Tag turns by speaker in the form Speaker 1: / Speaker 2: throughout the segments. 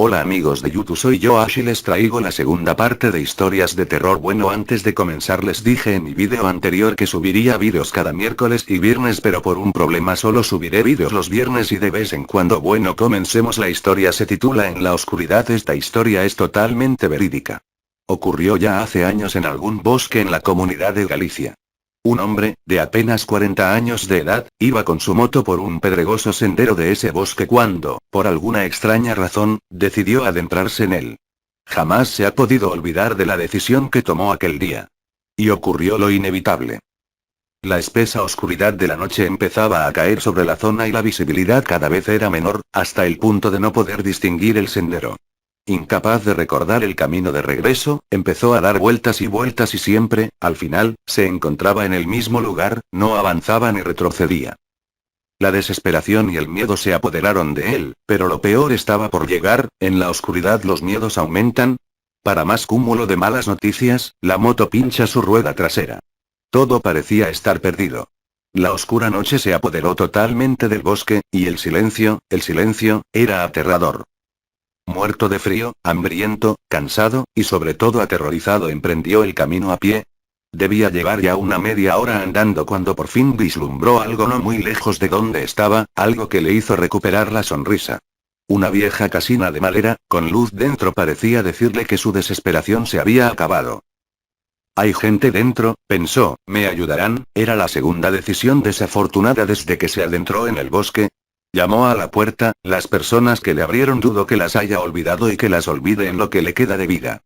Speaker 1: Hola amigos de YouTube, soy yo Ash y les traigo la segunda parte de historias de terror. Bueno, antes de comenzar les dije en mi vídeo anterior que subiría vídeos cada miércoles y viernes, pero por un problema solo subiré vídeos los viernes y de vez en cuando. Bueno, comencemos. La historia se titula En la oscuridad. Esta historia es totalmente verídica. Ocurrió ya hace años en algún bosque en la comunidad de Galicia. Un hombre, de apenas 40 años de edad, iba con su moto por un pedregoso sendero de ese bosque cuando, por alguna extraña razón, decidió adentrarse en él. Jamás se ha podido olvidar de la decisión que tomó aquel día. Y ocurrió lo inevitable. La espesa oscuridad de la noche empezaba a caer sobre la zona y la visibilidad cada vez era menor, hasta el punto de no poder distinguir el sendero. Incapaz de recordar el camino de regreso, empezó a dar vueltas y siempre, al final, se encontraba en el mismo lugar, no avanzaba ni retrocedía. La desesperación y el miedo se apoderaron de él, pero lo peor estaba por llegar. En la oscuridad los miedos aumentan. Para más cúmulo de malas noticias, la moto pincha su rueda trasera. Todo parecía estar perdido. La oscura noche se apoderó totalmente del bosque, y el silencio, era aterrador. Muerto de frío, hambriento, cansado, y sobre todo aterrorizado, emprendió el camino a pie. Debía llevar ya una media hora andando cuando por fin vislumbró algo no muy lejos de donde estaba, algo que le hizo recuperar la sonrisa. Una vieja casina de madera, con luz dentro, parecía decirle que su desesperación se había acabado. Hay gente dentro, pensó, ¿me ayudarán? Era la segunda decisión desafortunada desde que se adentró en el bosque. Llamó a la puerta. Las personas que le abrieron dudo que las haya olvidado y que las olvide en lo que le queda de vida.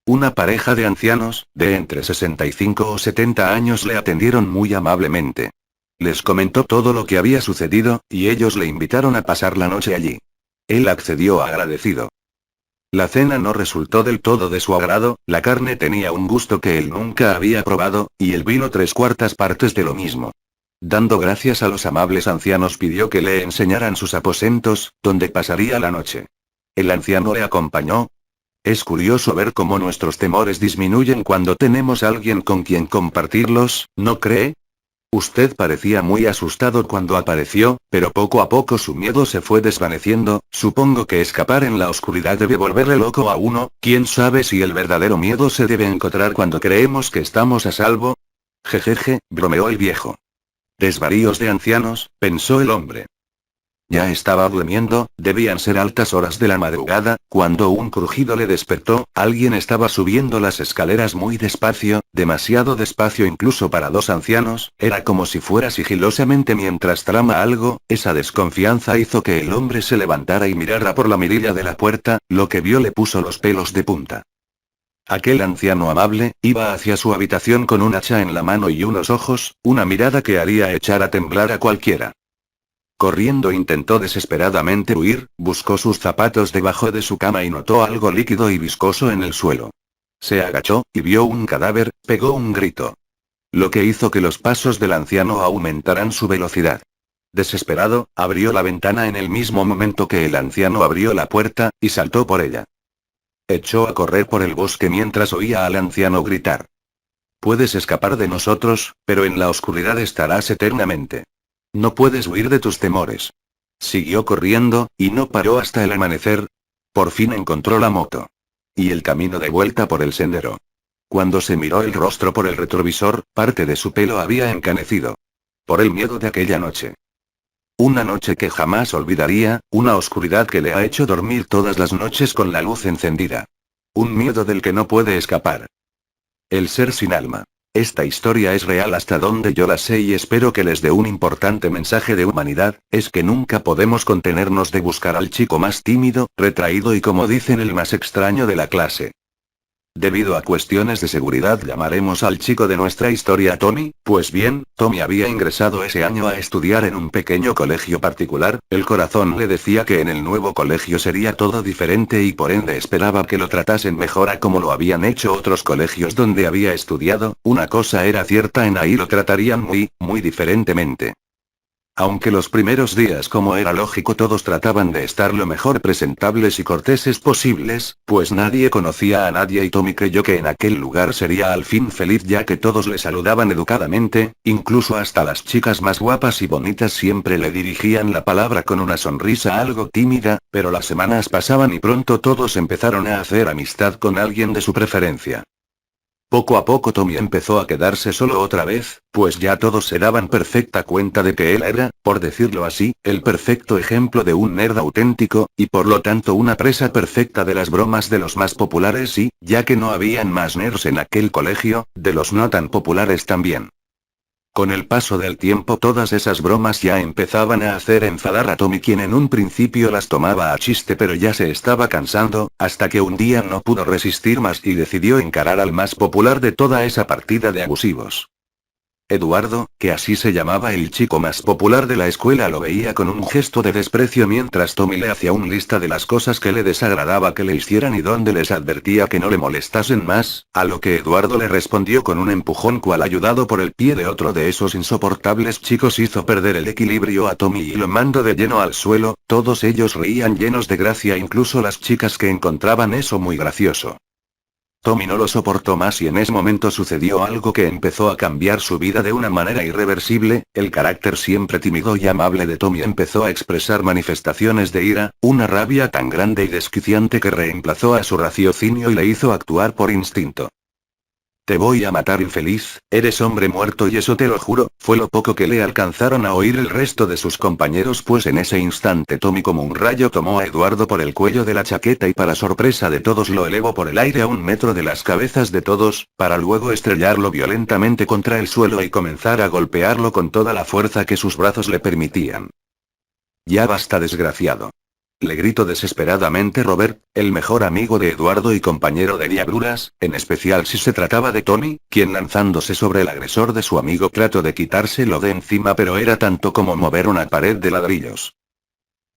Speaker 1: Una pareja de ancianos, de entre 65 o 70 años, le atendieron muy amablemente. Les comentó todo lo que había sucedido, y ellos le invitaron a pasar la noche allí. Él accedió agradecido. La cena no resultó del todo de su agrado, la carne tenía un gusto que él nunca había probado, y el vino 3/4 partes de lo mismo. Dando gracias a los amables ancianos, pidió que le enseñaran sus aposentos, donde pasaría la noche. El anciano le acompañó. Es curioso ver cómo nuestros temores disminuyen cuando tenemos a alguien con quien compartirlos, ¿no cree? Usted parecía muy asustado cuando apareció, pero poco a poco su miedo se fue desvaneciendo. Supongo que escapar en la oscuridad debe volverle loco a uno. ¿Quién sabe si el verdadero miedo se debe encontrar cuando creemos que estamos a salvo? Jejeje, bromeó el viejo. Desvaríos de ancianos, pensó el hombre. Ya estaba durmiendo, debían ser altas horas de la madrugada, cuando un crujido le despertó. Alguien estaba subiendo las escaleras muy despacio, demasiado despacio incluso para dos ancianos. Era como si fuera sigilosamente mientras trama algo. Esa desconfianza hizo que el hombre se levantara y mirara por la mirilla de la puerta. Lo que vio le puso los pelos de punta. Aquel anciano amable, iba hacia su habitación con un hacha en la mano y unos ojos, una mirada que haría echar a temblar a cualquiera. Corriendo intentó desesperadamente huir, buscó sus zapatos debajo de su cama y notó algo líquido y viscoso en el suelo. Se agachó, y vio un cadáver, pegó un grito. Lo que hizo que los pasos del anciano aumentaran su velocidad. Desesperado, abrió la ventana en el mismo momento que el anciano abrió la puerta, y saltó por ella. Echó a correr por el bosque mientras oía al anciano gritar. Puedes escapar de nosotros, pero en la oscuridad estarás eternamente. No puedes huir de tus temores. Siguió corriendo, y no paró hasta el amanecer. Por fin encontró la moto. Y el camino de vuelta por el sendero. Cuando se miró el rostro por el retrovisor, parte de su pelo había encanecido. Por el miedo de aquella noche. Una noche que jamás olvidaría, una oscuridad que le ha hecho dormir todas las noches con la luz encendida. Un miedo del que no puede escapar. El ser sin alma. Esta historia es real hasta donde yo la sé y espero que les dé un importante mensaje de humanidad. Es que nunca podemos contenernos de buscar al chico más tímido, retraído y, como dicen, el más extraño de la clase. Debido a cuestiones de seguridad llamaremos al chico de nuestra historia Tommy. Pues bien, Tommy había ingresado ese año a estudiar en un pequeño colegio particular. El corazón le decía que en el nuevo colegio sería todo diferente y por ende esperaba que lo tratasen mejor a como lo habían hecho otros colegios donde había estudiado. Una cosa era cierta, en ahí lo tratarían muy diferentemente. Aunque los primeros días, como era lógico, todos trataban de estar lo mejor presentables y corteses posibles, pues nadie conocía a nadie y Tommy creyó que en aquel lugar sería al fin feliz ya que todos le saludaban educadamente, incluso hasta las chicas más guapas y bonitas siempre le dirigían la palabra con una sonrisa algo tímida, pero las semanas pasaban y pronto todos empezaron a hacer amistad con alguien de su preferencia. Poco a poco Tommy empezó a quedarse solo otra vez, pues ya todos se daban perfecta cuenta de que él era, por decirlo así, el perfecto ejemplo de un nerd auténtico, y por lo tanto una presa perfecta de las bromas de los más populares y, ya que no habían más nerds en aquel colegio, de los no tan populares también. Con el paso del tiempo todas esas bromas ya empezaban a hacer enfadar a Tommy, quien en un principio las tomaba a chiste pero ya se estaba cansando, hasta que un día no pudo resistir más y decidió encarar al más popular de toda esa partida de abusivos. Eduardo, que así se llamaba el chico más popular de la escuela, lo veía con un gesto de desprecio mientras Tommy le hacía una lista de las cosas que le desagradaba que le hicieran y donde les advertía que no le molestasen más, a lo que Eduardo le respondió con un empujón cual ayudado por el pie de otro de esos insoportables chicos hizo perder el equilibrio a Tommy y lo mandó de lleno al suelo. Todos ellos reían llenos de gracia, incluso las chicas que encontraban eso muy gracioso. Tommy no lo soportó más y en ese momento sucedió algo que empezó a cambiar su vida de una manera irreversible. El carácter siempre tímido y amable de Tommy empezó a expresar manifestaciones de ira, una rabia tan grande y desquiciante que reemplazó a su raciocinio y le hizo actuar por instinto. Te voy a matar, infeliz, eres hombre muerto y eso te lo juro, fue lo poco que le alcanzaron a oír el resto de sus compañeros, pues en ese instante Tommy como un rayo tomó a Eduardo por el cuello de la chaqueta y para sorpresa de todos lo elevó por el aire a 1 metro de las cabezas de todos, para luego estrellarlo violentamente contra el suelo y comenzar a golpearlo con toda la fuerza que sus brazos le permitían. Ya basta, desgraciado. Le gritó desesperadamente Robert, el mejor amigo de Eduardo y compañero de diabluras, en especial si se trataba de Tommy, quien lanzándose sobre el agresor de su amigo trató de quitárselo de encima, pero era tanto como mover una pared de ladrillos.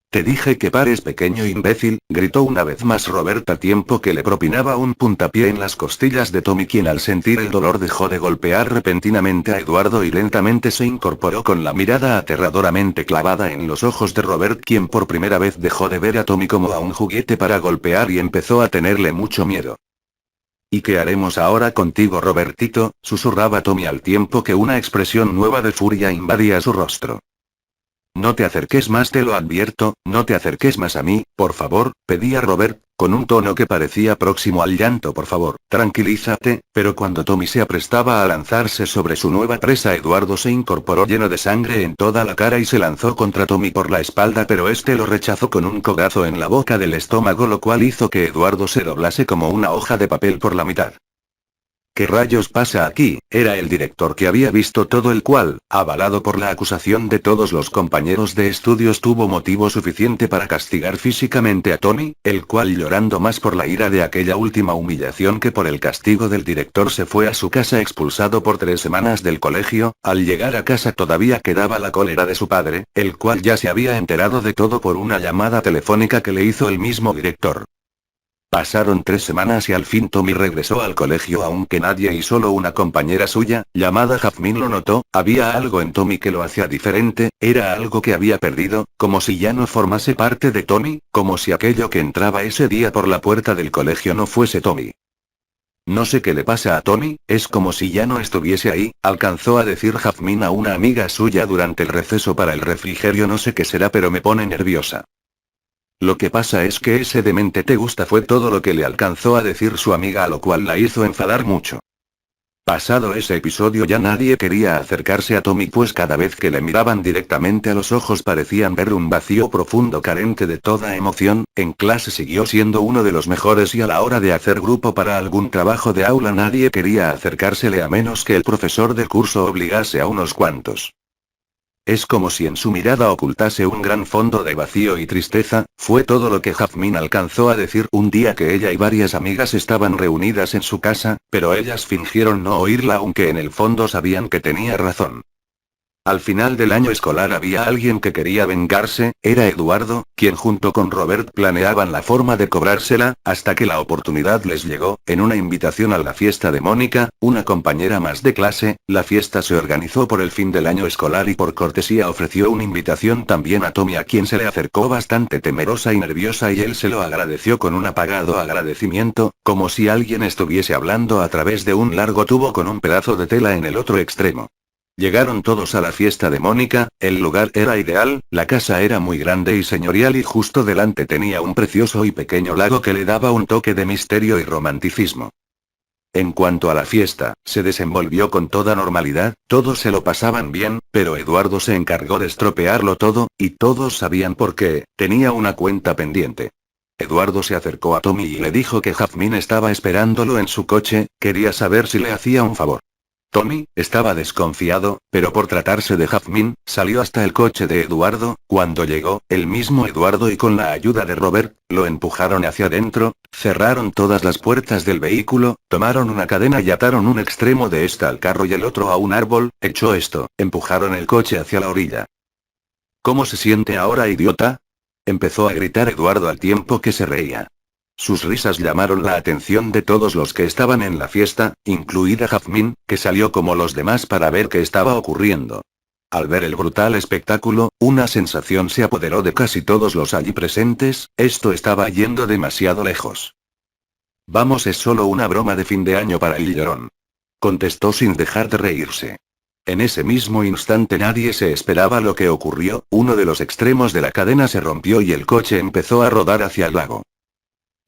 Speaker 1: Te dije que pares, pequeño imbécil, gritó una vez más Robert a tiempo que le propinaba un puntapié en las costillas de Tommy, quien al sentir el dolor dejó de golpear repentinamente a Eduardo y lentamente se incorporó con la mirada aterradoramente clavada en los ojos de Robert, quien por primera vez dejó de ver a Tommy como a un juguete para golpear y empezó a tenerle mucho miedo. ¿Y qué haremos ahora contigo, Robertito?, susurraba Tommy al tiempo que una expresión nueva de furia invadía su rostro. No te acerques más, te lo advierto, no te acerques más a mí, por favor, pedía Robert, con un tono que parecía próximo al llanto. Por favor, tranquilízate, pero cuando Tommy se aprestaba a lanzarse sobre su nueva presa, Eduardo se incorporó lleno de sangre en toda la cara y se lanzó contra Tommy por la espalda, pero este lo rechazó con un codazo en la boca del estómago, lo cual hizo que Eduardo se doblase como una hoja de papel por la mitad. ¿Qué rayos pasa aquí? Era el director, que había visto todo, el cual, avalado por la acusación de todos los compañeros de estudios, tuvo motivo suficiente para castigar físicamente a Tommy, el cual, llorando más por la ira de aquella última humillación que por el castigo del director, se fue a su casa expulsado por 3 semanas del colegio. Al llegar a casa todavía quedaba la cólera de su padre, el cual ya se había enterado de todo por una llamada telefónica que le hizo el mismo director. Pasaron 3 semanas y al fin Tommy regresó al colegio, aunque nadie y solo una compañera suya, llamada Jazmín, lo notó. Había algo en Tommy que lo hacía diferente, era algo que había perdido, como si ya no formase parte de Tommy, como si aquello que entraba ese día por la puerta del colegio no fuese Tommy. No sé qué le pasa a Tommy, es como si ya no estuviese ahí, alcanzó a decir Jazmín a una amiga suya durante el receso para el refrigerio. No sé qué será, pero me pone nerviosa. Lo que pasa es que ese demente te gusta, fue todo lo que le alcanzó a decir su amiga, a lo cual la hizo enfadar mucho. Pasado ese episodio ya nadie quería acercarse a Tommy, pues cada vez que le miraban directamente a los ojos parecían ver un vacío profundo carente de toda emoción. En clase siguió siendo uno de los mejores y a la hora de hacer grupo para algún trabajo de aula nadie quería acercársele a menos que el profesor del curso obligase a unos cuantos. Es como si en su mirada ocultase un gran fondo de vacío y tristeza, fue todo lo que Jazmín alcanzó a decir un día que ella y varias amigas estaban reunidas en su casa, pero ellas fingieron no oírla, aunque en el fondo sabían que tenía razón. Al final del año escolar había alguien que quería vengarse, era Eduardo, quien junto con Robert planeaban la forma de cobrársela, hasta que la oportunidad les llegó, en una invitación a la fiesta de Mónica, una compañera más de clase. La fiesta se organizó por el fin del año escolar y por cortesía ofreció una invitación también a Tommy, a quien se le acercó bastante temerosa y nerviosa, y él se lo agradeció con un apagado agradecimiento, como si alguien estuviese hablando a través de un largo tubo con un pedazo de tela en el otro extremo. Llegaron todos a la fiesta de Mónica. El lugar era ideal, la casa era muy grande y señorial y justo delante tenía un precioso y pequeño lago que le daba un toque de misterio y romanticismo. En cuanto a la fiesta, se desenvolvió con toda normalidad, todos se lo pasaban bien, pero Eduardo se encargó de estropearlo todo, y todos sabían por qué, tenía una cuenta pendiente. Eduardo se acercó a Tommy y le dijo que Jazmín estaba esperándolo en su coche, quería saber si le hacía un favor. Tommy estaba desconfiado, pero por tratarse de Jazmín, salió hasta el coche de Eduardo. Cuando llegó, el mismo Eduardo y con la ayuda de Robert, lo empujaron hacia adentro, cerraron todas las puertas del vehículo, tomaron una cadena y ataron un extremo de esta al carro y el otro a un árbol. Hecho esto, empujaron el coche hacia la orilla. ¿Cómo se siente ahora, idiota?, empezó a gritar Eduardo al tiempo que se reía. Sus risas llamaron la atención de todos los que estaban en la fiesta, incluida Jazmín, que salió como los demás para ver qué estaba ocurriendo. Al ver el brutal espectáculo, una sensación se apoderó de casi todos los allí presentes: esto estaba yendo demasiado lejos. Vamos, es solo una broma de fin de año para el llorón, contestó sin dejar de reírse. En ese mismo instante nadie se esperaba lo que ocurrió, uno de los extremos de la cadena se rompió y el coche empezó a rodar hacia el lago.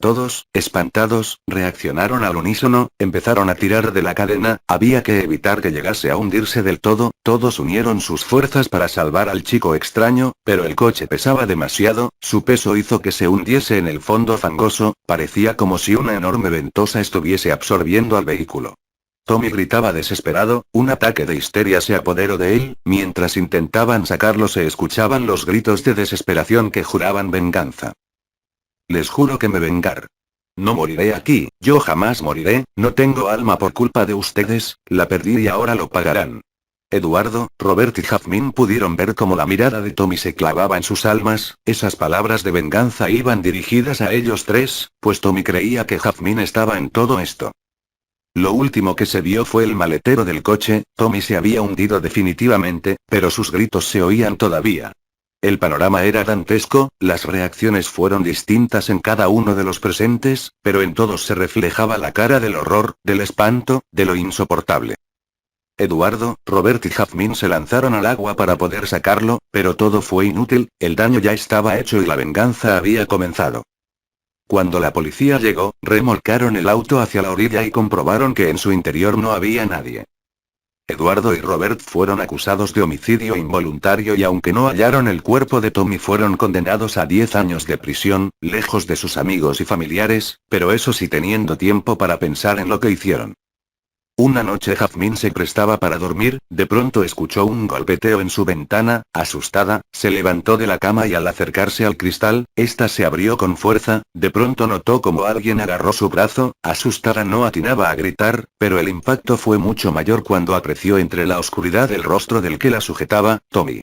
Speaker 1: Todos, espantados, reaccionaron al unísono, empezaron a tirar de la cadena. Había que evitar que llegase a hundirse del todo. Todos unieron sus fuerzas para salvar al chico extraño, pero el coche pesaba demasiado, su peso hizo que se hundiese en el fondo fangoso, parecía como si una enorme ventosa estuviese absorbiendo al vehículo. Tommy gritaba desesperado, un ataque de histeria se apoderó de él. Mientras intentaban sacarlo se escuchaban los gritos de desesperación que juraban venganza. Les juro que me vengar. No moriré aquí, yo jamás moriré, no tengo alma por culpa de ustedes, la perdí y ahora lo pagarán. Eduardo, Robert y Jazmín pudieron ver cómo la mirada de Tommy se clavaba en sus almas. Esas palabras de venganza iban dirigidas a ellos tres, pues Tommy creía que Jazmín estaba en todo esto. Lo último que se vio fue el maletero del coche. Tommy se había hundido definitivamente, pero sus gritos se oían todavía. El panorama era dantesco, las reacciones fueron distintas en cada uno de los presentes, pero en todos se reflejaba la cara del horror, del espanto, de lo insoportable. Eduardo, Robert y Jazmín se lanzaron al agua para poder sacarlo, pero todo fue inútil, el daño ya estaba hecho y la venganza había comenzado. Cuando la policía llegó, remolcaron el auto hacia la orilla y comprobaron que en su interior no había nadie. Eduardo y Robert fueron acusados de homicidio involuntario y aunque no hallaron el cuerpo de Tommy fueron condenados a 10 años de prisión, lejos de sus amigos y familiares, pero eso sí teniendo tiempo para pensar en lo que hicieron. Una noche Jazmín se prestaba para dormir, de pronto escuchó un golpeteo en su ventana. Asustada, se levantó de la cama y al acercarse al cristal, ésta se abrió con fuerza. De pronto notó como alguien agarró su brazo. Asustada no atinaba a gritar, pero el impacto fue mucho mayor cuando apreció entre la oscuridad el rostro del que la sujetaba: Tommy.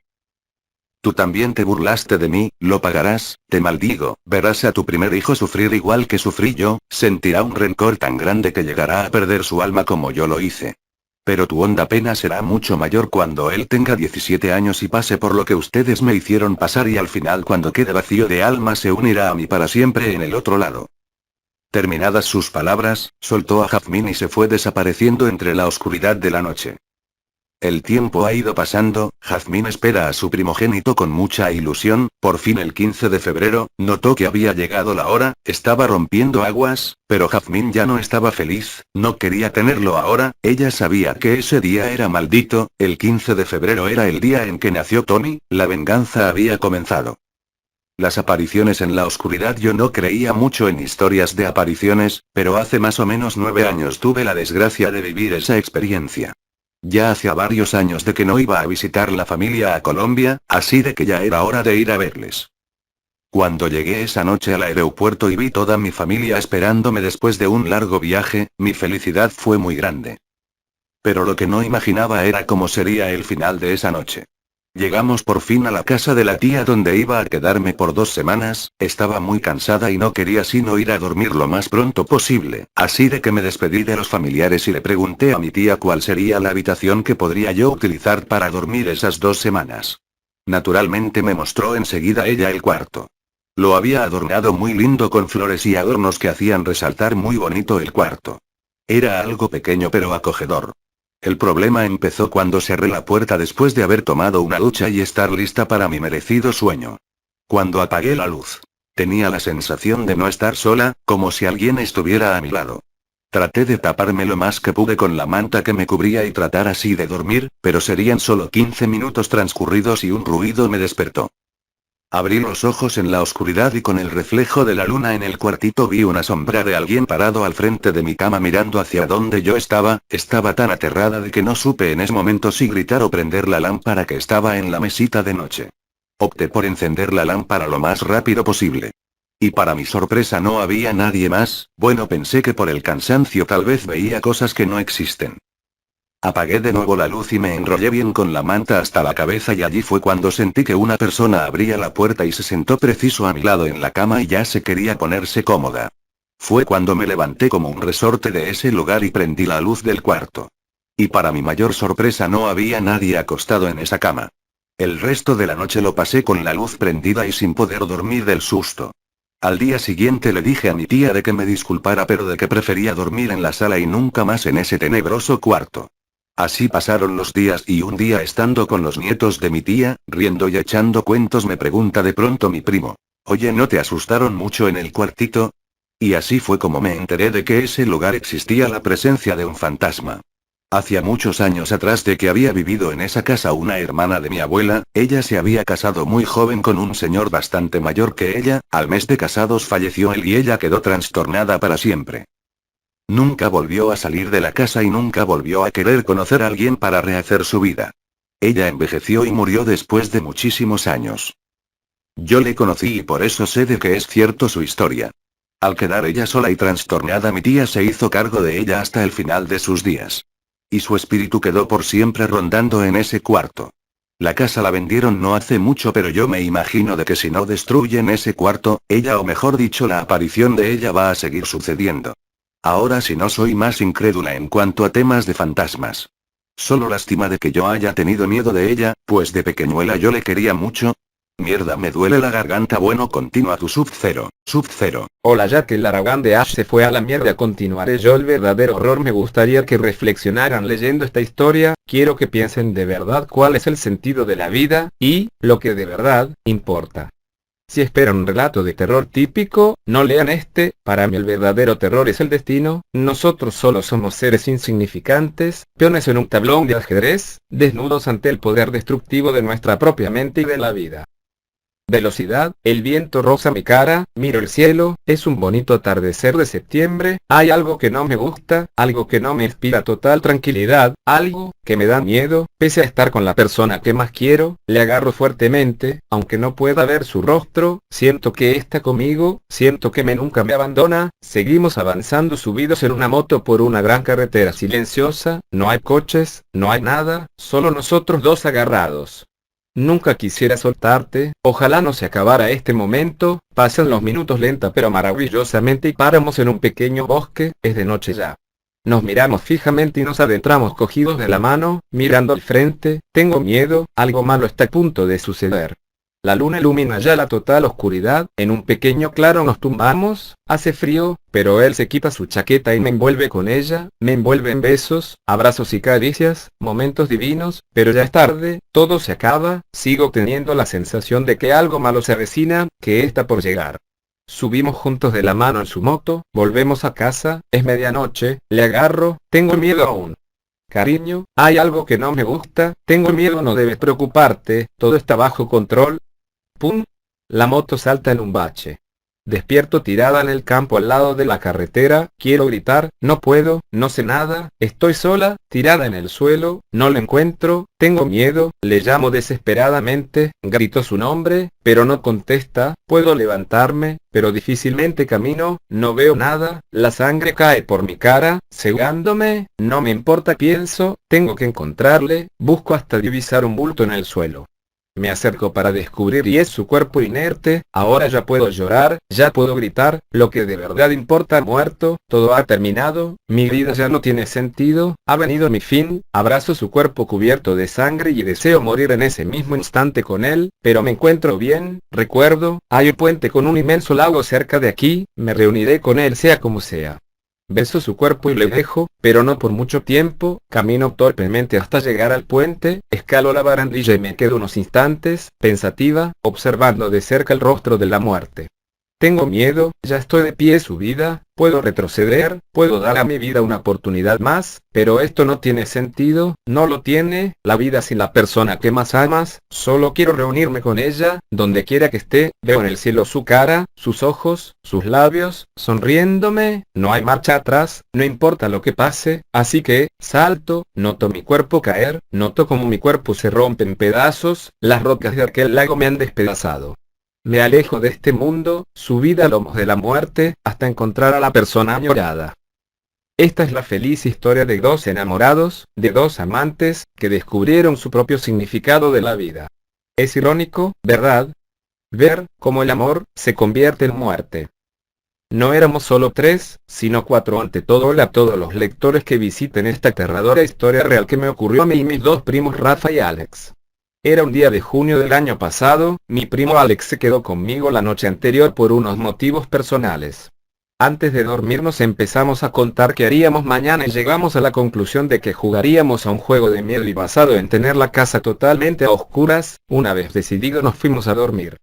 Speaker 1: Tú también te burlaste de mí, lo pagarás, te maldigo, verás a tu primer hijo sufrir igual que sufrí yo, sentirá un rencor tan grande que llegará a perder su alma como yo lo hice. Pero tu honda pena será mucho mayor cuando él tenga 17 años y pase por lo que ustedes me hicieron pasar, y al final cuando quede vacío de alma se unirá a mí para siempre en el otro lado. Terminadas sus palabras, soltó a Jazmín y se fue desapareciendo entre la oscuridad de la noche. El tiempo ha ido pasando, Jazmín espera a su primogénito con mucha ilusión. Por fin el 15 de febrero, notó que había llegado la hora, estaba rompiendo aguas, pero Jazmín ya no estaba feliz, no quería tenerlo ahora. Ella sabía que ese día era maldito, el 15 de febrero era el día en que nació Tommy, la venganza había comenzado. Las apariciones en la oscuridad. Yo no creía mucho en historias de apariciones, pero hace más o menos 9 años tuve la desgracia de vivir esa experiencia. Ya hacía varios años de que no iba a visitar la familia a Colombia, así de que ya era hora de ir a verles. Cuando llegué esa noche al aeropuerto y vi toda mi familia esperándome después de un largo viaje, mi felicidad fue muy grande. Pero lo que no imaginaba era cómo sería el final de esa noche. Llegamos por fin a la casa de la tía donde iba a quedarme por 2 semanas, estaba muy cansada y no quería sino ir a dormir lo más pronto posible, así de que me despedí de los familiares y le pregunté a mi tía cuál sería la habitación que podría yo utilizar para dormir esas 2 semanas. Naturalmente me mostró enseguida ella el cuarto. Lo había adornado muy lindo con flores y adornos que hacían resaltar muy bonito el cuarto. Era algo pequeño pero acogedor. El problema empezó cuando cerré la puerta después de haber tomado una ducha y estar lista para mi merecido sueño. Cuando apagué la luz, tenía la sensación de no estar sola, como si alguien estuviera a mi lado. Traté de taparme lo más que pude con la manta que me cubría y tratar así de dormir, pero serían solo 15 minutos transcurridos y un ruido me despertó. Abrí los ojos en la oscuridad y con el reflejo de la luna en el cuartito vi una sombra de alguien parado al frente de mi cama mirando hacia donde yo estaba tan aterrada de que no supe en ese momento si gritar o prender la lámpara que estaba en la mesita de noche. Opté por encender la lámpara lo más rápido posible. Y para mi sorpresa no había nadie más, bueno pensé que por el cansancio tal vez veía cosas que no existen. Apagué de nuevo la luz y me enrollé bien con la manta hasta la cabeza y allí fue cuando sentí que una persona abría la puerta y se sentó preciso a mi lado en la cama y ya se quería ponerse cómoda. Fue cuando me levanté como un resorte de ese lugar y prendí la luz del cuarto. Y para mi mayor sorpresa no había nadie acostado en esa cama. El resto de la noche lo pasé con la luz prendida y sin poder dormir del susto. Al día siguiente le dije a mi tía de que me disculpara pero de que prefería dormir en la sala y nunca más en ese tenebroso cuarto. Así pasaron los días y un día estando con los nietos de mi tía, riendo y echando cuentos me pregunta de pronto mi primo. Oye, ¿no te asustaron mucho en el cuartito? Y así fue como me enteré de que ese lugar existía la presencia de un fantasma. Hacía muchos años atrás de que había vivido en esa casa una hermana de mi abuela, ella se había casado muy joven con un señor bastante mayor que ella, al mes de casados falleció él y ella quedó trastornada para siempre. Nunca volvió a salir de la casa y nunca volvió a querer conocer a alguien para rehacer su vida. Ella envejeció y murió después de muchísimos años. Yo le conocí y por eso sé de que es cierto su historia. Al quedar ella sola y trastornada mi tía se hizo cargo de ella hasta el final de sus días. Y su espíritu quedó por siempre rondando en ese cuarto. La casa la vendieron no hace mucho pero yo me imagino de que si no destruyen ese cuarto, ella o mejor dicho la aparición de ella va a seguir sucediendo. Ahora si no soy más incrédula en cuanto a temas de fantasmas. Solo lástima de que yo haya tenido miedo de ella, pues de pequeñuela yo le quería mucho. Mierda, me duele la garganta. Bueno, continúa tu Sub-Zero.
Speaker 2: Hola, ya que el Aragán de Ash se fue a la mierda, continuaré yo el verdadero horror. Me gustaría que reflexionaran leyendo esta historia, quiero que piensen de verdad cuál es el sentido de la vida, y lo que de verdad importa. Si esperan un relato de terror típico, no lean este. Para mí el verdadero terror es el destino. Nosotros solo somos seres insignificantes, peones en un tablón de ajedrez, desnudos ante el poder destructivo de nuestra propia mente y de la vida. Velocidad, el viento roza mi cara, miro el cielo, es un bonito atardecer de septiembre, hay algo que no me gusta, algo que no me inspira total tranquilidad, algo que me da miedo, pese a estar con la persona que más quiero, le agarro fuertemente, aunque no pueda ver su rostro, siento que está conmigo, siento que nunca me abandona, seguimos avanzando subidos en una moto por una gran carretera silenciosa, no hay coches, no hay nada, solo nosotros dos agarrados. Nunca quisiera soltarte, ojalá no se acabara este momento, pasan los minutos lenta pero maravillosamente y paramos en un pequeño bosque, es de noche ya. Nos miramos fijamente y nos adentramos cogidos de la mano, mirando al frente, tengo miedo, algo malo está a punto de suceder. La luna ilumina ya la total oscuridad, en un pequeño claro nos tumbamos, hace frío, pero él se quita su chaqueta y me envuelve con ella, me envuelve en besos, abrazos y caricias, momentos divinos, pero ya es tarde, todo se acaba, sigo teniendo la sensación de que algo malo se avecina, que está por llegar. Subimos juntos de la mano en su moto, volvemos a casa, es medianoche, le agarro, tengo miedo aún. Cariño, hay algo que no me gusta, tengo miedo, no debes preocuparte, todo está bajo control. ¡Pum! La moto salta en un bache. Despierto tirada en el campo al lado de la carretera, quiero gritar, no puedo, no sé nada, estoy sola, tirada en el suelo, no la encuentro, tengo miedo, le llamo desesperadamente, grito su nombre, pero no contesta, puedo levantarme, pero difícilmente camino, no veo nada, la sangre cae por mi cara, cegándome, no me importa pienso, tengo que encontrarle, busco hasta divisar un bulto en el suelo. Me acerco para descubrir y es su cuerpo inerte, ahora ya puedo llorar, ya puedo gritar, lo que de verdad importa ha muerto, todo ha terminado, mi vida ya no tiene sentido, ha venido mi fin, abrazo su cuerpo cubierto de sangre y deseo morir en ese mismo instante con él, pero me encuentro bien, recuerdo, hay un puente con un inmenso lago cerca de aquí, me reuniré con él sea como sea. Beso su cuerpo y le dejo, pero no por mucho tiempo, camino torpemente hasta llegar al puente, escalo la barandilla y me quedo unos instantes, pensativa, observando de cerca el rostro de la muerte. Tengo miedo, ya estoy de pie subida, puedo retroceder, puedo dar a mi vida una oportunidad más, pero esto no tiene sentido, no lo tiene, la vida sin la persona que más amas, solo quiero reunirme con ella, donde quiera que esté, veo en el cielo su cara, sus ojos, sus labios, sonriéndome, no hay marcha atrás, no importa lo que pase, así que, salto, noto mi cuerpo caer, noto como mi cuerpo se rompe en pedazos, las rocas de aquel lago me han despedazado. Me alejo de este mundo, subida a lomos de la muerte, hasta encontrar a la persona añorada. Esta es la feliz historia de dos enamorados, de dos amantes, que descubrieron su propio significado de la vida. Es irónico, ¿verdad? Ver cómo el amor se convierte en muerte. No éramos solo 3, sino 4 ante todo. Hola a todos los lectores que visiten esta aterradora historia real que me ocurrió a mí y mis dos primos Rafa y Alex. Era un día de junio del año pasado, mi primo Alex se quedó conmigo la noche anterior por unos motivos personales. Antes de dormir nos empezamos a contar qué haríamos mañana y llegamos a la conclusión de que jugaríamos a un juego de miedo y basado en tener la casa totalmente a oscuras. Una vez decidido nos fuimos a dormir.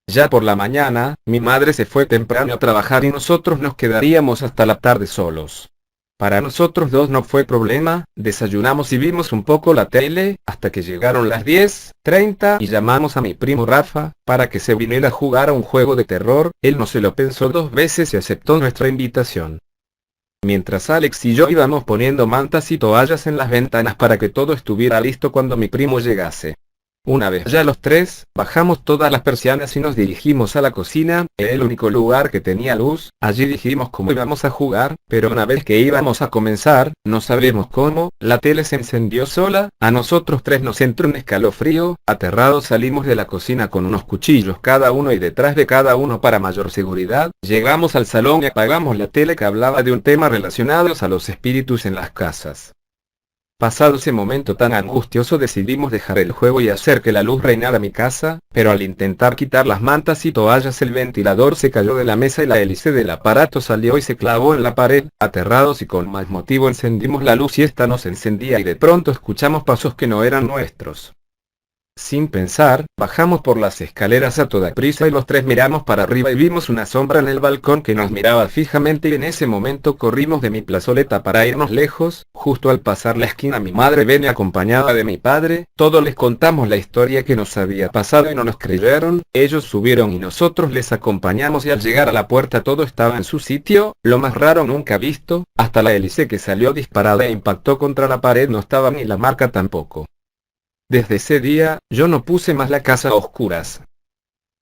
Speaker 2: Ya por la mañana, mi madre se fue temprano a trabajar y nosotros nos quedaríamos hasta la tarde solos. Para nosotros dos no fue problema, desayunamos y vimos un poco la tele, hasta que llegaron las 10:30 y llamamos a mi primo Rafa, para que se viniera a jugar a un juego de terror. Él no se lo pensó 2 veces y aceptó nuestra invitación. Mientras Alex y yo íbamos poniendo mantas y toallas en las ventanas para que todo estuviera listo cuando mi primo llegase. Una vez ya los 3, bajamos todas las persianas y nos dirigimos a la cocina, era el único lugar que tenía luz. Allí dijimos cómo íbamos a jugar, pero una vez que íbamos a comenzar, no sabemos cómo, la tele se encendió sola, a nosotros 3 nos entró un escalofrío, aterrados salimos de la cocina con unos cuchillos cada uno y detrás de cada uno para mayor seguridad, llegamos al salón y apagamos la tele que hablaba de un tema relacionado a los espíritus en las casas. Pasado ese momento tan angustioso decidimos dejar el juego y hacer que la luz reinara mi casa, pero al intentar quitar las mantas y toallas el ventilador se cayó de la mesa y la hélice del aparato salió y se clavó en la pared. Aterrados y con más motivo encendimos la luz y esta no se encendía y de pronto escuchamos pasos que no eran nuestros. Sin pensar, bajamos por las escaleras a toda prisa y los 3 miramos para arriba y vimos una sombra en el balcón que nos miraba fijamente y en ese momento corrimos de mi plazoleta para irnos lejos. Justo al pasar la esquina mi madre venía acompañada de mi padre, todos les contamos la historia que nos había pasado y no nos creyeron, ellos subieron y nosotros les acompañamos y al llegar a la puerta todo estaba en su sitio, lo más raro nunca visto, hasta la hélice que salió disparada e impactó contra la pared no estaba ni la marca tampoco. Desde ese día, yo no puse más la casa a oscuras.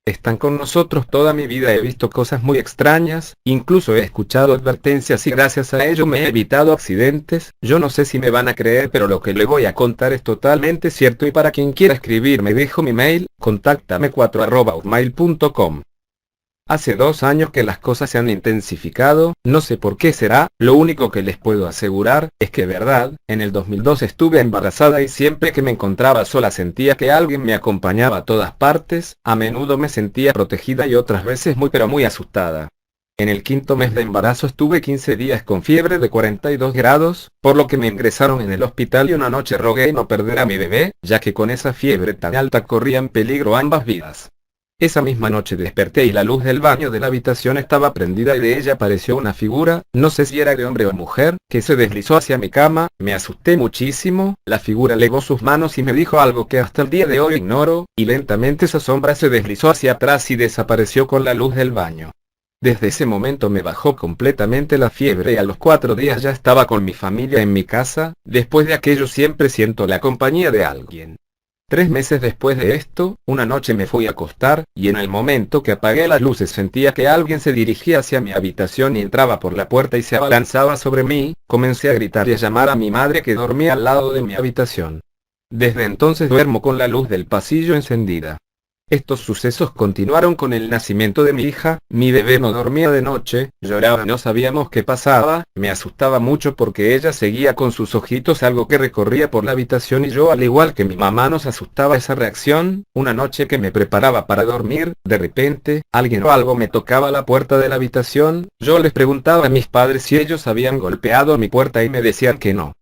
Speaker 2: Están con nosotros toda mi vida, he visto cosas muy extrañas, incluso he escuchado advertencias y gracias a ello me he evitado accidentes. Yo no sé si me van a creer, pero lo que le voy a contar es totalmente cierto y para quien quiera escribirme dejo mi mail, contáctame4@hotmail.com. Hace 2 años que las cosas se han intensificado, no sé por qué será, lo único que les puedo asegurar, es que verdad, en el 2002 estuve embarazada y siempre que me encontraba sola sentía que alguien me acompañaba a todas partes, a menudo me sentía protegida y otras veces muy asustada. En el 5.º mes de embarazo estuve 15 días con fiebre de 42 grados, por lo que me ingresaron en el hospital y una noche rogué no perder a mi bebé, ya que con esa fiebre tan alta corrían peligro ambas vidas. Esa misma noche desperté y la luz del baño de la habitación estaba prendida y de ella apareció una figura, no sé si era de hombre o mujer, que se deslizó hacia mi cama, me asusté muchísimo, la figura elevó sus manos y me dijo algo que hasta el día de hoy ignoro, y lentamente esa sombra se deslizó hacia atrás y desapareció con la luz del baño. Desde ese momento me bajó completamente la fiebre y a los 4 días ya estaba con mi familia en mi casa. Después de aquello siempre siento la compañía de alguien. 3 meses después de esto, una noche me fui a acostar, y en el momento que apagué las luces sentía que alguien se dirigía hacia mi habitación y entraba por la puerta y se abalanzaba sobre mí. Comencé a gritar y a llamar a mi madre que dormía al lado de mi habitación. Desde entonces duermo con la luz del pasillo encendida. Estos sucesos continuaron con el nacimiento de mi hija. Mi bebé no dormía de noche, lloraba, no sabíamos qué pasaba, me asustaba mucho porque ella seguía con sus ojitos algo que recorría por la habitación y yo, al igual que mi mamá, nos asustaba esa reacción. Una noche que me preparaba para dormir, de repente, alguien o algo me tocaba la puerta de la habitación. Yo les preguntaba a mis padres si ellos habían golpeado mi puerta y me decían que no.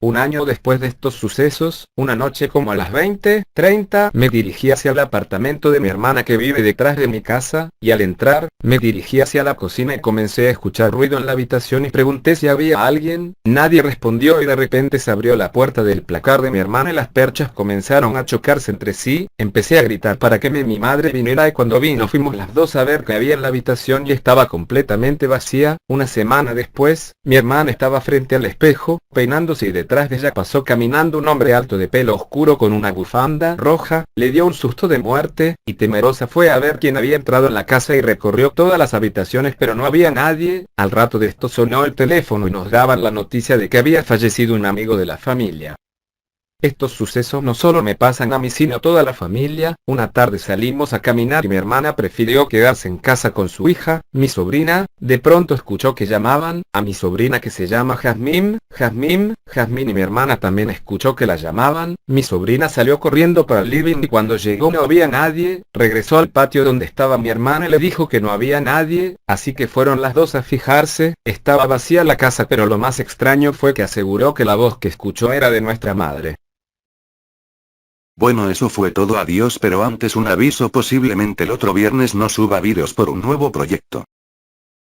Speaker 2: Un año después de estos sucesos, una noche como a las 20:30, me dirigí hacia el apartamento de mi hermana que vive detrás de mi casa, y al entrar, me dirigí hacia la cocina y comencé a escuchar ruido en la habitación y pregunté si había alguien. Nadie respondió y de repente se abrió la puerta del placar de mi hermana y las perchas comenzaron a chocarse entre sí. Empecé a gritar para que mi madre viniera y cuando vino fuimos las dos a ver qué había en la habitación y estaba completamente vacía. Una semana después, mi hermana estaba frente al espejo, peinándose y detrás de ella pasó caminando un hombre alto de pelo oscuro con una bufanda roja. Le dio un susto de muerte, y temerosa fue a ver quién había entrado en la casa y recorrió todas las habitaciones pero no había nadie. Al rato de esto sonó el teléfono y nos daban la noticia de que había fallecido un amigo de la familia. Estos sucesos no solo me pasan a mí sino a toda la familia. Una tarde salimos a caminar y mi hermana prefirió quedarse en casa con su hija, mi sobrina. De pronto escuchó que llamaban a mi sobrina que se llama Jazmín, Jazmín, Jazmín, y mi hermana también escuchó que la llamaban. Mi sobrina salió corriendo para el living y cuando llegó no había nadie. Regresó al patio donde estaba mi hermana y le dijo que no había nadie, así que fueron las dos a fijarse. Estaba vacía la casa, pero lo más extraño fue que aseguró que la voz que escuchó era de nuestra madre.
Speaker 1: Bueno, eso fue todo, adiós, pero antes un aviso: posiblemente el otro viernes no suba vídeos por un nuevo proyecto.